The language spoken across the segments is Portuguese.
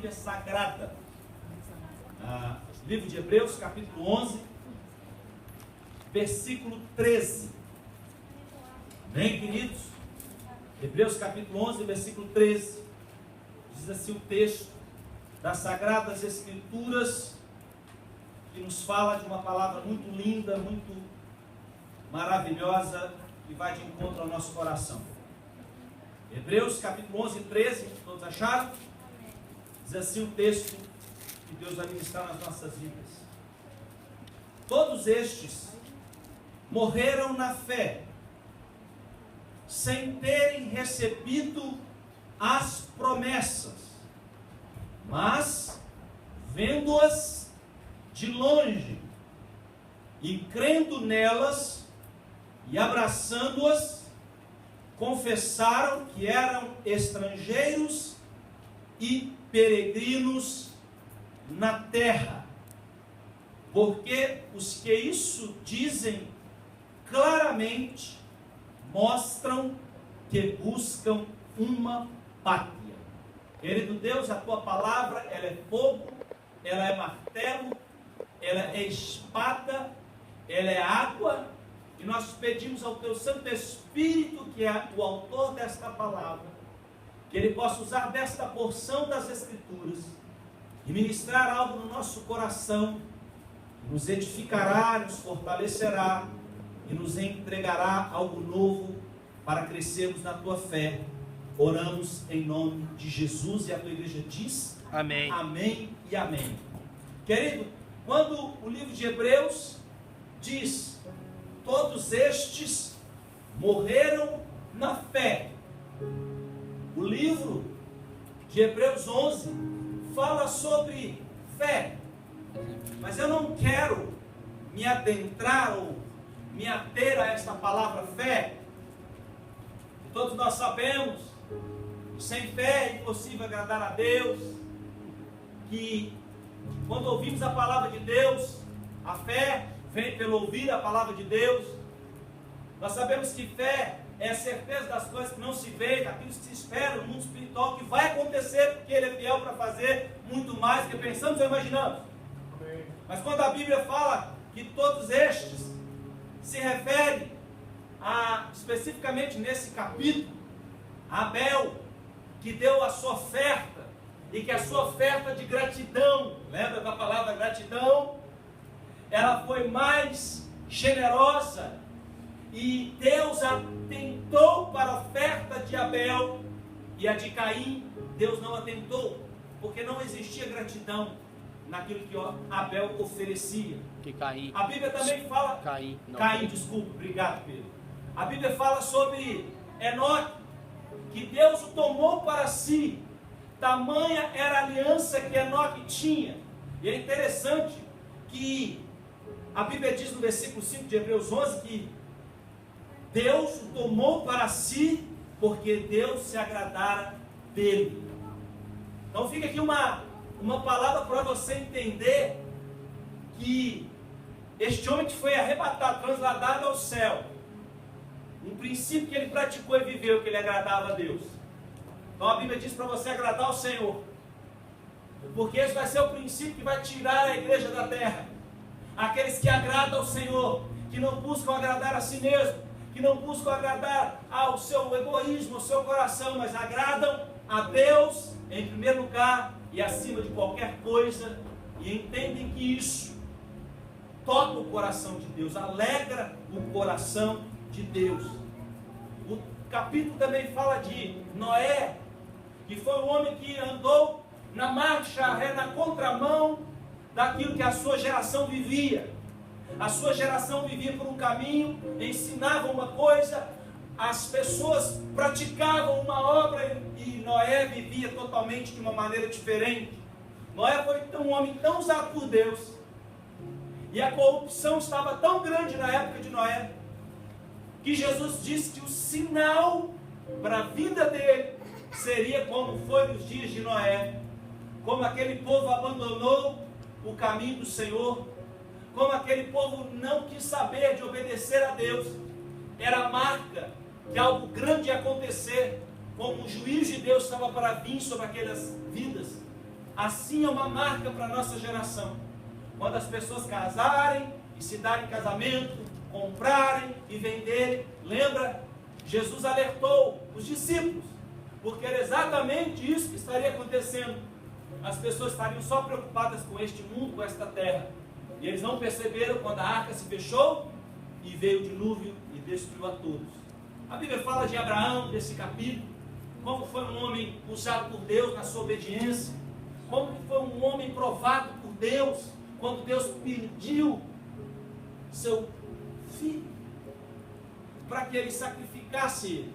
Bíblia Sagrada. Livro de Hebreus, capítulo 11, versículo 13. Amém, queridos? Hebreus, capítulo 11, versículo 13. Diz assim o texto das Sagradas Escrituras, que nos fala de uma palavra muito linda, muito maravilhosa, que vai de encontro ao nosso coração. Hebreus capítulo 11, 13, todos acharam? Diz assim o texto que Deus vai ministrar nas nossas vidas. Todos estes morreram na fé, sem terem recebido as promessas, mas vendo-as de longe e crendo nelas e abraçando-as, confessaram que eram estrangeiros e peregrinos na terra. Porque os que isso dizem claramente mostram que buscam uma pátria. Querido Deus, a tua palavra, ela é fogo, ela é martelo, ela é espada, ela é água, e nós pedimos ao teu Santo Espírito, que é o autor desta palavra, que ele possa usar desta porção das Escrituras e ministrar algo no nosso coração, que nos edificará, nos fortalecerá e nos entregará algo novo para crescermos na tua fé. Oramos em nome de Jesus, e a tua igreja diz amém. Amém e amém. Querido, quando o livro de Hebreus diz: todos estes morreram na fé, o livro de Hebreus 11 fala sobre fé, mas eu não quero me adentrar ou me ater a esta palavra fé. Todos nós sabemos que sem fé é impossível agradar a Deus, que quando ouvimos a palavra de Deus, a fé vem pelo ouvir a palavra de Deus. Nós sabemos que fé é a certeza das coisas que não se vê, daquilo que se espera no mundo espiritual, que vai acontecer, porque Ele é fiel para fazer muito mais do que pensamos ou imaginamos. Amém. Mas quando a Bíblia fala que todos estes, se refere especificamente nesse capítulo, a Abel, que deu a sua oferta, e que a sua oferta de gratidão, lembra da palavra gratidão? Ela foi mais generosa, e Deus atentou para a oferta de Abel, e a de Caim, Deus não atentou, porque não existia gratidão naquilo que Abel oferecia. Que Caim. A Bíblia também fala... Caim, desculpa, obrigado, Pedro. A Bíblia fala sobre Enoque, que Deus o tomou para si, tamanha era a aliança que Enoque tinha. E é interessante que a Bíblia diz no versículo 5 de Hebreus 11 que Deus o tomou para si, porque Deus se agradara dele. Então fica aqui uma palavra para você entender que este homem que foi arrebatado, transladado ao céu, um princípio que ele praticou e viveu, que ele agradava a Deus. Então a Bíblia diz para você agradar ao Senhor, porque esse vai ser o princípio que vai tirar a igreja da terra. Aqueles que agradam ao Senhor, que não buscam agradar a si mesmo, que não buscam agradar ao seu egoísmo, ao seu coração, mas agradam a Deus em primeiro lugar e acima de qualquer coisa, e entendem que isso toca o coração de Deus, alegra o coração de Deus. O capítulo também fala de Noé, que foi um homem que andou na marcha ré, na contramão daquilo que a sua geração vivia. A sua geração vivia por um caminho, ensinava uma coisa, as pessoas praticavam uma obra, e Noé vivia totalmente de uma maneira diferente. Noé foi um homem tão usado por Deus, e a corrupção estava tão grande na época de Noé, que Jesus disse que o sinal para a vida dele seria como foi nos dias de Noé, como aquele povo abandonou o caminho do Senhor, como aquele povo não quis saber de obedecer a Deus. Era a marca que algo grande ia acontecer, como o juízo de Deus estava para vir sobre aquelas vidas. Assim é uma marca para a nossa geração. Quando as pessoas casarem e se darem casamento, comprarem e venderem, lembra? Jesus alertou os discípulos, porque era exatamente isso que estaria acontecendo. As pessoas estariam só preocupadas com este mundo, com esta terra. E eles não perceberam quando a arca se fechou e veio o dilúvio e destruiu a todos. A Bíblia fala de Abraão, desse capítulo, como foi um homem usado por Deus na sua obediência, como foi um homem provado por Deus, quando Deus pediu seu filho, para que ele sacrificasse ele.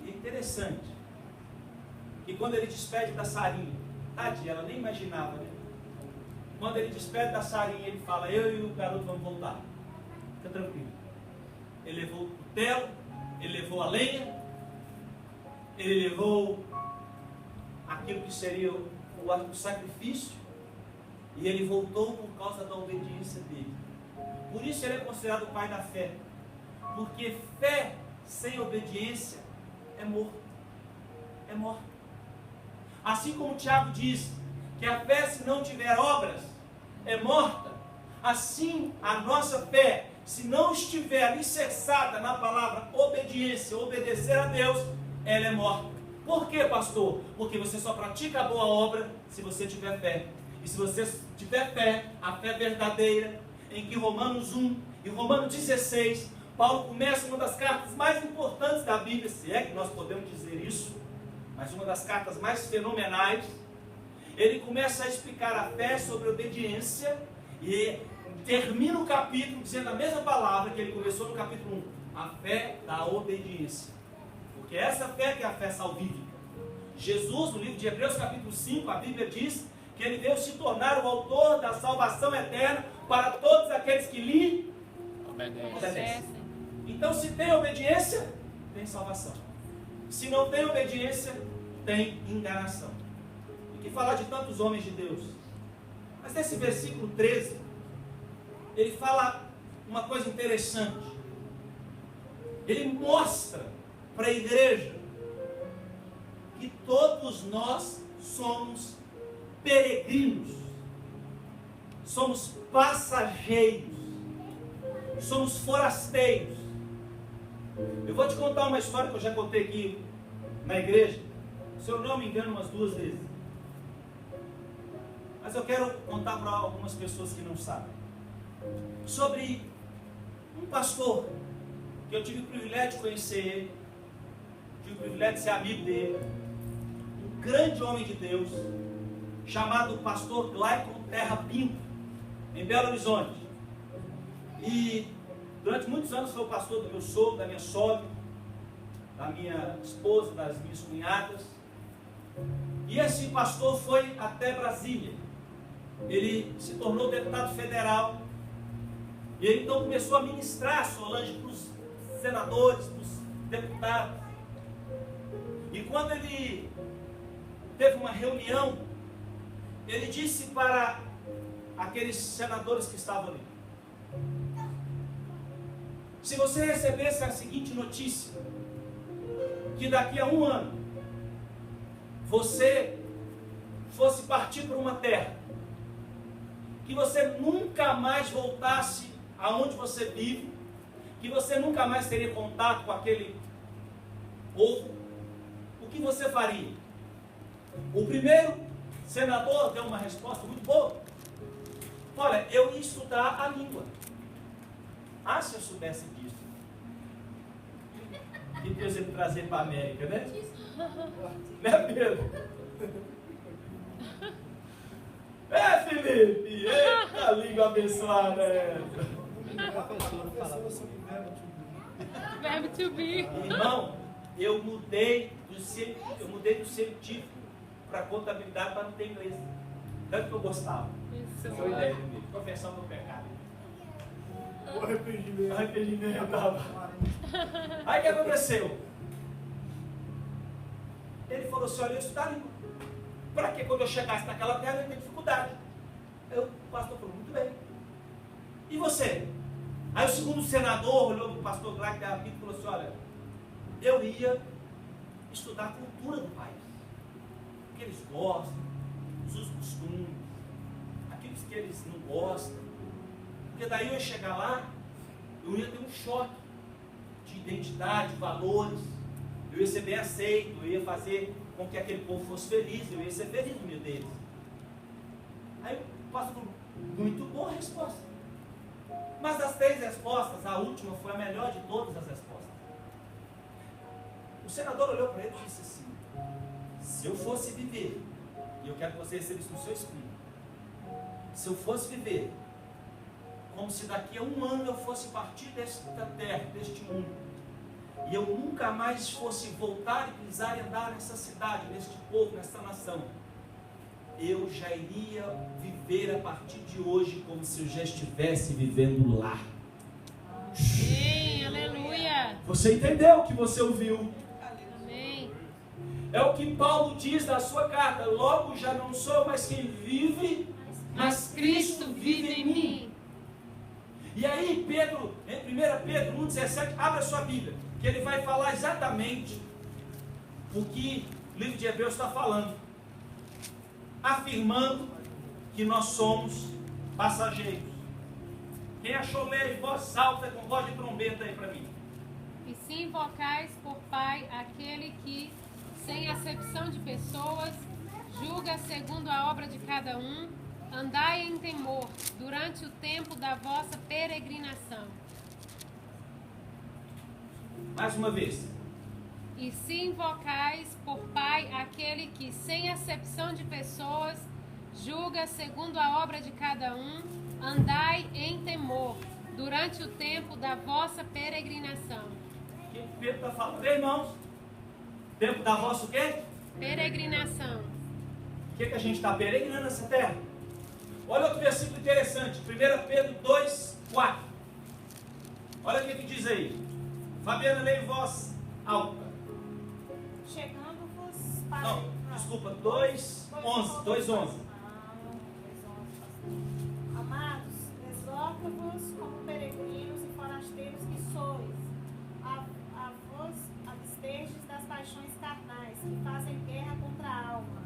E é interessante, que quando ele despede da Sarinha, tadinha, ela nem imaginava, né? Quando ele despede da Sarinha, ele fala, eu e o garoto vamos voltar. Fica tranquilo. Ele levou o cutelo, ele levou a lenha, ele levou aquilo que seria o sacrifício, e ele voltou por causa da obediência dele. Por isso ele é considerado o pai da fé, porque fé sem obediência é morto. É morto. Assim como Tiago diz que a fé, se não tiver obras, é morta, assim a nossa fé, se não estiver alicerçada na palavra obediência, obedecer a Deus, ela é morta. Por quê, pastor? Porque você só pratica a boa obra se você tiver fé. E se você tiver fé, a fé verdadeira, em que Romanos 1 e Romanos 16, Paulo começa uma das cartas mais importantes da Bíblia, se é que nós podemos dizer isso, mas uma das cartas mais fenomenais. Ele começa a explicar a fé sobre a obediência e termina o capítulo dizendo a mesma palavra que ele começou no capítulo 1, a fé da obediência. Porque essa fé que é a fé salvífica. Jesus, no livro de Hebreus capítulo 5, a Bíblia diz que ele veio se tornar o autor da salvação eterna para todos aqueles que lhe obedecem. Então, se tem obediência, tem salvação. Se não tem obediência, tem enganação. E que falar de tantos homens de Deus. Mas nesse versículo 13, ele fala uma coisa interessante. Ele mostra para a igreja que todos nós somos peregrinos, somos passageiros, somos forasteiros. Eu vou te contar uma história que eu já contei aqui na igreja, se eu não me engano, umas 2 vezes. Mas eu quero contar para algumas pessoas que não sabem. Sobre um pastor, que eu tive o privilégio de conhecer ele, tive o privilégio de ser amigo dele, um grande homem de Deus, chamado pastor Glaicon Terra Pinto, em Belo Horizonte. E durante muitos anos foi o pastor do meu sogro, da minha sogra, da minha esposa, das minhas cunhadas. E esse pastor foi até Brasília. Ele se tornou deputado federal. E ele então começou a ministrar, Solange, para os senadores, para os deputados. E quando ele teve uma reunião, ele disse para aqueles senadores que estavam ali: se você recebesse a seguinte notícia, que daqui a 1 ano você fosse partir para uma terra, que você nunca mais voltasse aonde você vive, que você nunca mais teria contato com aquele povo, o que você faria? O primeiro senador deu uma resposta muito boa. Olha, eu ia estudar a língua. Ah, se eu soubesse disso. Que Deus ia me trazer para a América, né? Né, Pedro? É, Felipe! Eita, língua abençoada essa! Verbo to be. Irmão, eu mudei do científico para contabilidade para não ter inglês. Tanto que eu gostava. Isso. Foi ideia dele. Confessar meu pecado. O arrependimento. Arrependimento. Aí o que aconteceu? Ele falou assim: olha, eu estudar a língua. Para que quando eu chegasse naquela terra eu ia ter dificuldade? Aí o pastor falou: muito bem. E você? Aí o segundo senador olhou para o pastor Glaicon Terra Pinto e falou assim: olha, eu ia estudar a cultura do país. que eles gostam, os seus costumes, aquilo que eles não gostam. Porque daí eu ia chegar lá, eu ia ter um choque de identidade, de valores, eu ia ser bem aceito, eu ia fazer com que aquele povo fosse feliz, eu ia ser feliz no meio deles. Aí o pastor falou, muito boa resposta. Mas das 3 respostas, a última foi a melhor de todas as respostas. O senador olhou para ele e disse assim, se eu fosse viver, e eu quero que você receba isso no seu espírito, se eu fosse viver como se daqui a 1 ano eu fosse partir desta terra, deste mundo, e eu nunca mais fosse voltar e pisar e andar nessa cidade, neste povo, nessa nação, eu já iria viver a partir de hoje como se eu já estivesse vivendo lá. Amém, aleluia. Você entendeu o que você ouviu? Amém. É o que Paulo diz na sua carta, logo já não sou eu mais quem vive, mas Cristo vive em mim. E aí Pedro, em 1 Pedro 1,17, abre a sua Bíblia, que ele vai falar exatamente o que o livro de Hebreus está falando, afirmando que nós somos passageiros. Quem achou, leia em voz alta, com voz de trombeta aí para mim. E se invocais por Pai aquele que, sem acepção de pessoas, julga segundo a obra de cada um, andai em temor durante o tempo da vossa peregrinação. Mais uma vez. E se invocais por Pai aquele que, sem acepção de pessoas, julga segundo a obra de cada um, andai em temor durante o tempo da vossa peregrinação. O que Pedro está falando, irmãos? Tempo da vossa o quê? Peregrinação. O que a gente está peregrinando nessa terra? Olha outro versículo interessante, 1 Pedro 2,4. Olha o que diz aí. Fabiana, leia em voz alta. Chegando-vos para... Não, desculpa, 2,11. Amados, exorto-vos como peregrinos e forasteiros que sois, a vos absterdes das paixões carnais, que fazem guerra contra a alma.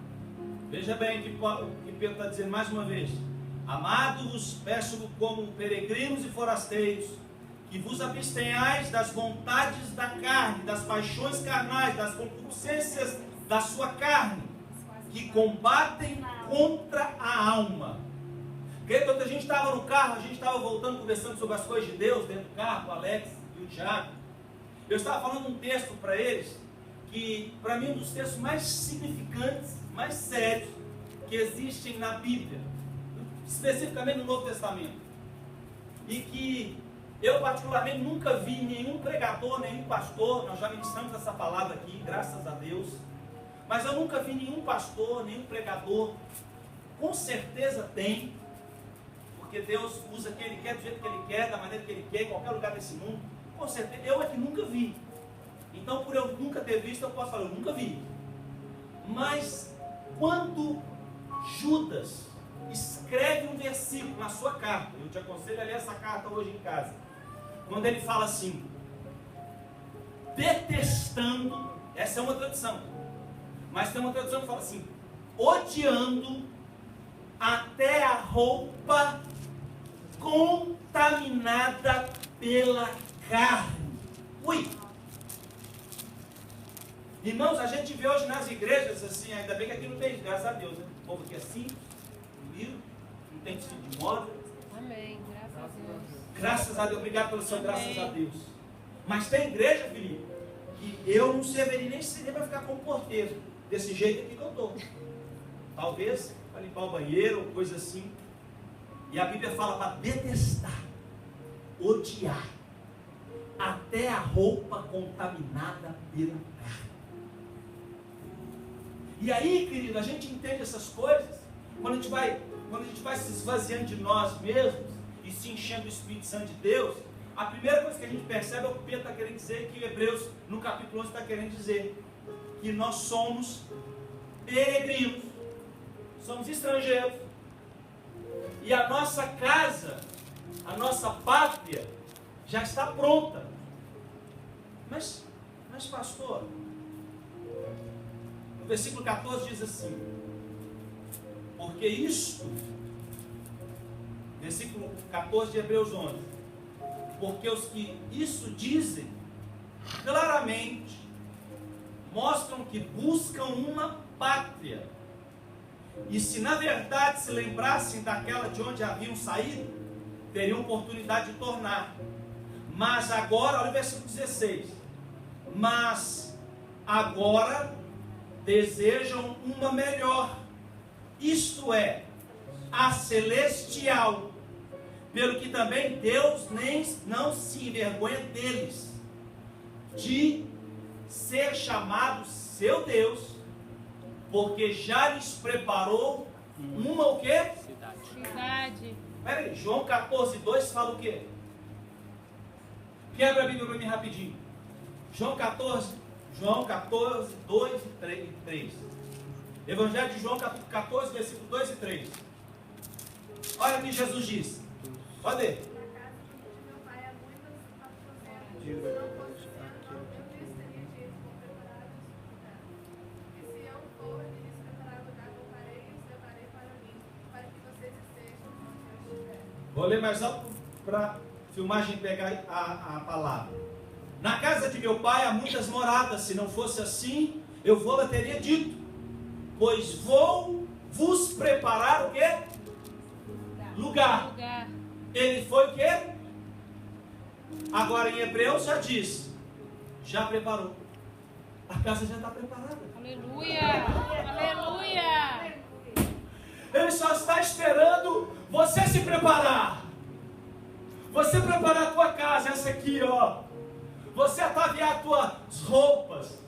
Veja bem o que Pedro está dizendo mais uma vez. Amados, peço-vos como peregrinos e forasteiros, que vos abstenhais das vontades da carne, das paixões carnais, das concupiscências da sua carne, que combatem contra a alma. Quando a gente estava no carro, a gente estava voltando, conversando sobre as coisas de Deus, dentro do carro, o Alex e o Thiago. Eu estava falando um texto para eles, que para mim é um dos textos mais significantes, mais sérios, que existem na Bíblia, especificamente no Novo Testamento. E que eu particularmente nunca vi nenhum pregador, nenhum pastor, nós já ministramos essa palavra aqui, graças a Deus, mas eu nunca vi nenhum pastor, nenhum pregador, com certeza tem, porque Deus usa quem Ele quer, do jeito que Ele quer, da maneira que Ele quer, em qualquer lugar desse mundo, com certeza, eu é que nunca vi. Então, por eu nunca ter visto, eu posso falar, eu nunca vi. Mas, quando Judas escreve um versículo na sua carta, eu te aconselho a ler essa carta hoje em casa, quando ele fala assim, detestando, essa é uma tradução, mas tem uma tradução que fala assim, odiando até a roupa contaminada pela carne. Ui! Irmãos, a gente vê hoje nas igrejas assim, ainda bem que aqui não tem, graças a Deus, né? O povo aqui é simples, humilde, não tem tipo de moda. Amém, graças a Deus. Graças a Deus, obrigado pelo seu Amém. graças a Deus. Mas tem igreja, Felipe, que eu não serviria nem seria para ficar como porteiro, desse jeito aqui que eu estou. Talvez para limpar o banheiro, ou coisa assim. E a Bíblia fala para detestar, odiar, até a roupa contaminada pela carne. E aí, querido, a gente entende essas coisas quando a gente vai se esvaziando de nós mesmos e se enchendo do Espírito Santo de Deus. A primeira coisa que a gente percebe é o que Pedro está querendo dizer, que Hebreus, no capítulo 11, está querendo dizer, que nós somos peregrinos, somos estrangeiros, e a nossa casa, a nossa pátria, já está pronta. Mas pastor, no versículo 14 diz assim: porque isto, versículo 14 de Hebreus 11, porque os que isso dizem, claramente mostram que buscam uma pátria, e se na verdade se lembrassem daquela de onde haviam saído, teriam oportunidade de tornar. Mas agora, olha o versículo 16, mas agora desejam uma melhor, isto é, a celestial, pelo que também Deus não se envergonha deles, de ser chamado seu Deus, porque já lhes preparou uma o quê? Cidade. Espera aí, João 14, 2 fala o quê? Quebra a Bíblia para mim rapidinho. João 14, 2 e 3. Evangelho de João, capítulo 14, versículo 2 e 3. Olha o que Jesus diz. Pode ler. Na casa de meu pai há muitos aposentos. Se não fosse assim, eu lhes teria dito, vou preparar lugar. E se eu for e lhes preparar lugar, voltarei e os levarei para mim, para que vocês estejam onde eu estiver. Vou ler mais alto para a filmagem pegar a palavra. Na casa de meu pai há muitas moradas. Se não fosse assim, eu vou teria dito, pois vou vos preparar o quê? Lugar. Ele foi o quê? Agora em Hebreus já diz, já preparou. A casa já está preparada. Aleluia! Aleluia! Ele só está esperando você se preparar. Você preparar a tua casa, essa aqui, ó. Você ataviar as tuas roupas,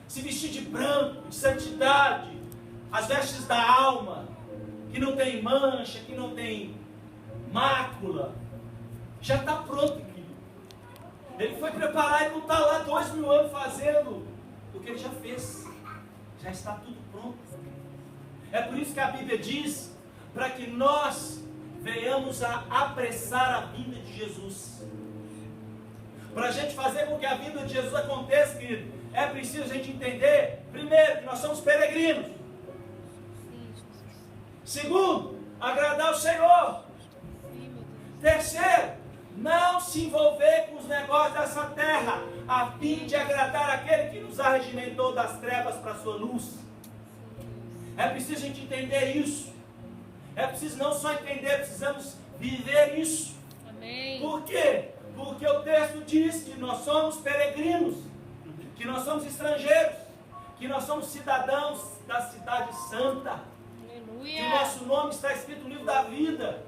se vestir de branco, de santidade, as vestes da alma, que não tem mancha, que não tem mácula. Já está pronto, querido. Ele foi preparar e não está lá 2000 anos fazendo o que ele já fez. Já está tudo pronto. É por isso que a Bíblia diz, para que nós venhamos a apressar a vinda de Jesus. Para a gente fazer com que a vinda de Jesus aconteça, querido, é preciso a gente entender, primeiro, que nós somos peregrinos. Segundo, agradar o Senhor. Terceiro, não se envolver com os negócios dessa terra, a fim de agradar aquele que nos arregimentou das trevas para a sua luz. É preciso a gente entender isso. É preciso não só entender, precisamos viver isso. Amém. Por quê? Porque o texto diz que nós somos peregrinos, que nós somos estrangeiros, que nós somos cidadãos da cidade santa, que o nosso nome está escrito no livro da vida,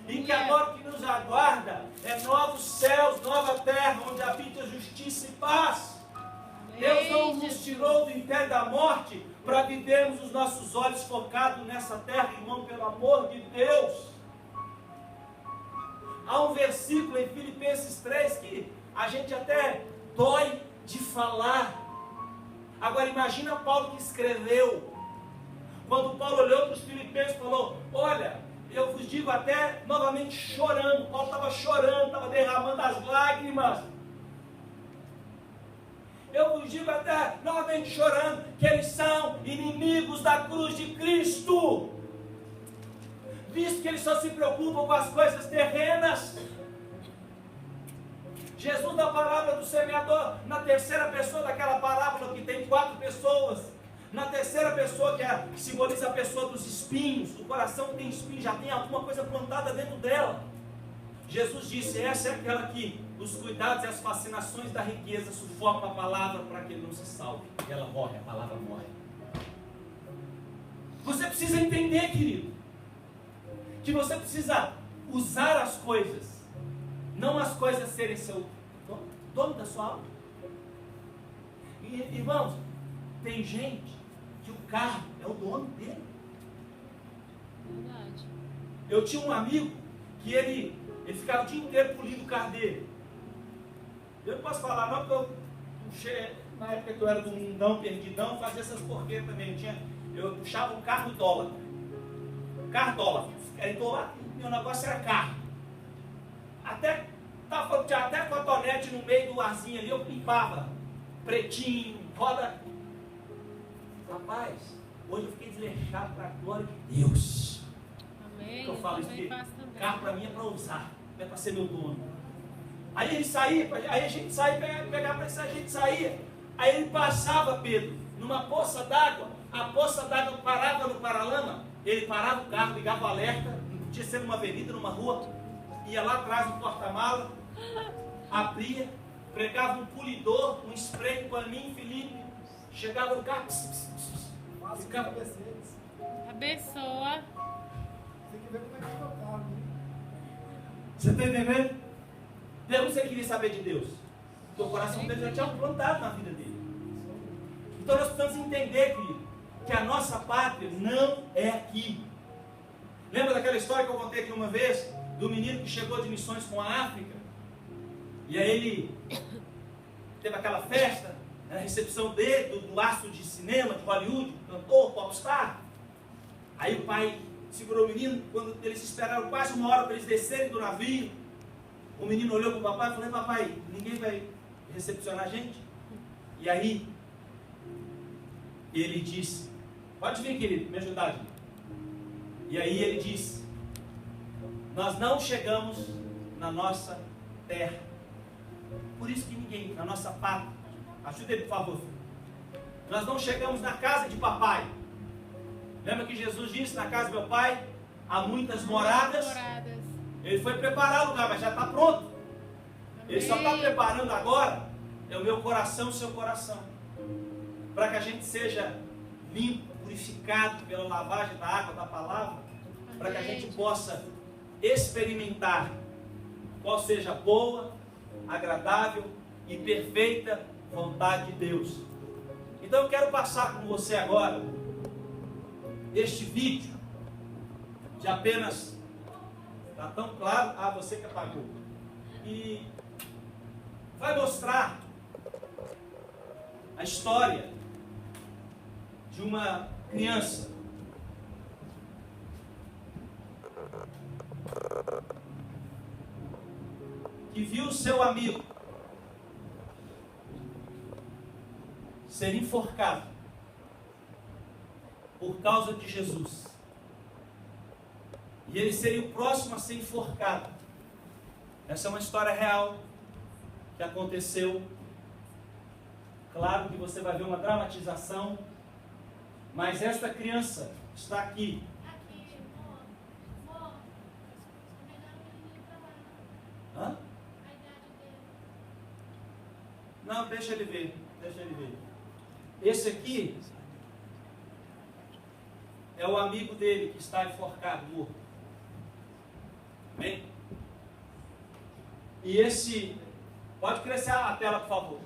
e que agora o que nos aguarda é novos céus, nova terra, onde habita justiça e paz. Deus não nos tirou do império da morte para vivermos os nossos olhos focados nessa terra, irmão, pelo amor de Deus. Há um versículo em Filipenses 3 que a gente até dói de falar. Agora imagina Paulo que escreveu. Quando Paulo olhou para os filipenses e falou, olha, eu vos digo até novamente chorando. Paulo estava chorando, estava derramando as lágrimas. Eu vos digo até novamente chorando que eles são inimigos da cruz de Cristo, visto que eles só se preocupam com as coisas terrenas. Jesus, na parábola do semeador, na terceira pessoa daquela parábola que tem 4 pessoas, na terceira pessoa, que simboliza a pessoa dos espinhos, o coração tem espinhos, já tem alguma coisa plantada dentro dela. Jesus disse, essa é aquela que os cuidados e as fascinações da riqueza sufocam a palavra para que ele não se salve. E ela morre, a palavra morre. Você precisa entender, querido, que você precisa usar as coisas, não as coisas serem seu dono da sua alma. E, irmãos, tem gente que o carro é o dono dele. Verdade. Eu tinha um amigo que ele ficava o dia inteiro polindo o carro dele. Eu não posso falar não, porque eu puxei, na época que eu era do mundão, perdidão, fazia essas porqueiras também. Eu puxava um carro dólar. Carro dólar. Então lá, meu negócio era carro. Tinha até cotonete no meio do arzinho ali, eu limpava. Pretinho, roda. Rapaz, hoje eu fiquei desleixado para a glória de Deus. Amém. Eu falo isso também que faço também. carro para mim é para usar, não é para ser meu dono. Aí ele saía, aí a gente saía, pegava para a gente saía. Aí ele passava, Pedro, numa poça d'água. A poça d'água parava no paralama. Ele parava o carro, ligava o alerta. Não podia ser numa avenida, numa rua. Ia lá atrás no porta-mala, abria, pregava um polidor, um spray para mim, Felipe. Chegava no carro, ficava. Abençoa. Tem que ver como é que é o carro, né? Você está entendendo? Deus, você queria saber de Deus. O teu coração dele já tinha plantado na vida dele. Então nós precisamos entender, querido, que a nossa pátria não é aqui. Lembra daquela história que eu contei aqui uma vez? Do menino que chegou de missões com a África. E aí ele teve aquela festa, a recepção dele, do astro de cinema, de Hollywood, cantor, popstar. Aí o pai segurou o menino, quando eles esperaram quase uma hora para eles descerem do navio. O menino olhou para o papai e falou: papai, ninguém vai recepcionar a gente? E aí ele disse: pode vir, querido, me ajudar aqui. E aí ele disse: nós não chegamos na nossa terra. Por isso que ninguém, na nossa pátria, ajuda ele, por favor. Nós não chegamos na casa de papai. Lembra que Jesus disse: na casa do meu pai há muitas moradas. Ele foi preparar o lugar, mas já está pronto. Ele só está preparando agora é o meu coração e o seu coração, para que a gente seja limpo, purificado pela lavagem da água da palavra, para que a gente possa experimentar qual seja a boa, agradável e perfeita vontade de Deus. Então eu quero passar com você agora este vídeo de apenas, está tão claro, você que apagou, e vai mostrar a história de uma criança que viu seu amigo ser enforcado por causa de Jesus. E ele seria o próximo a ser enforcado. Essa é uma história real que aconteceu. Claro que você vai ver uma dramatização, mas esta criança está aqui. Hã? Não, deixa ele ver. Deixa ele ver. Esse aqui é o amigo dele que está enforcado, morto. Amém? E esse... Pode crescer a tela, por favor.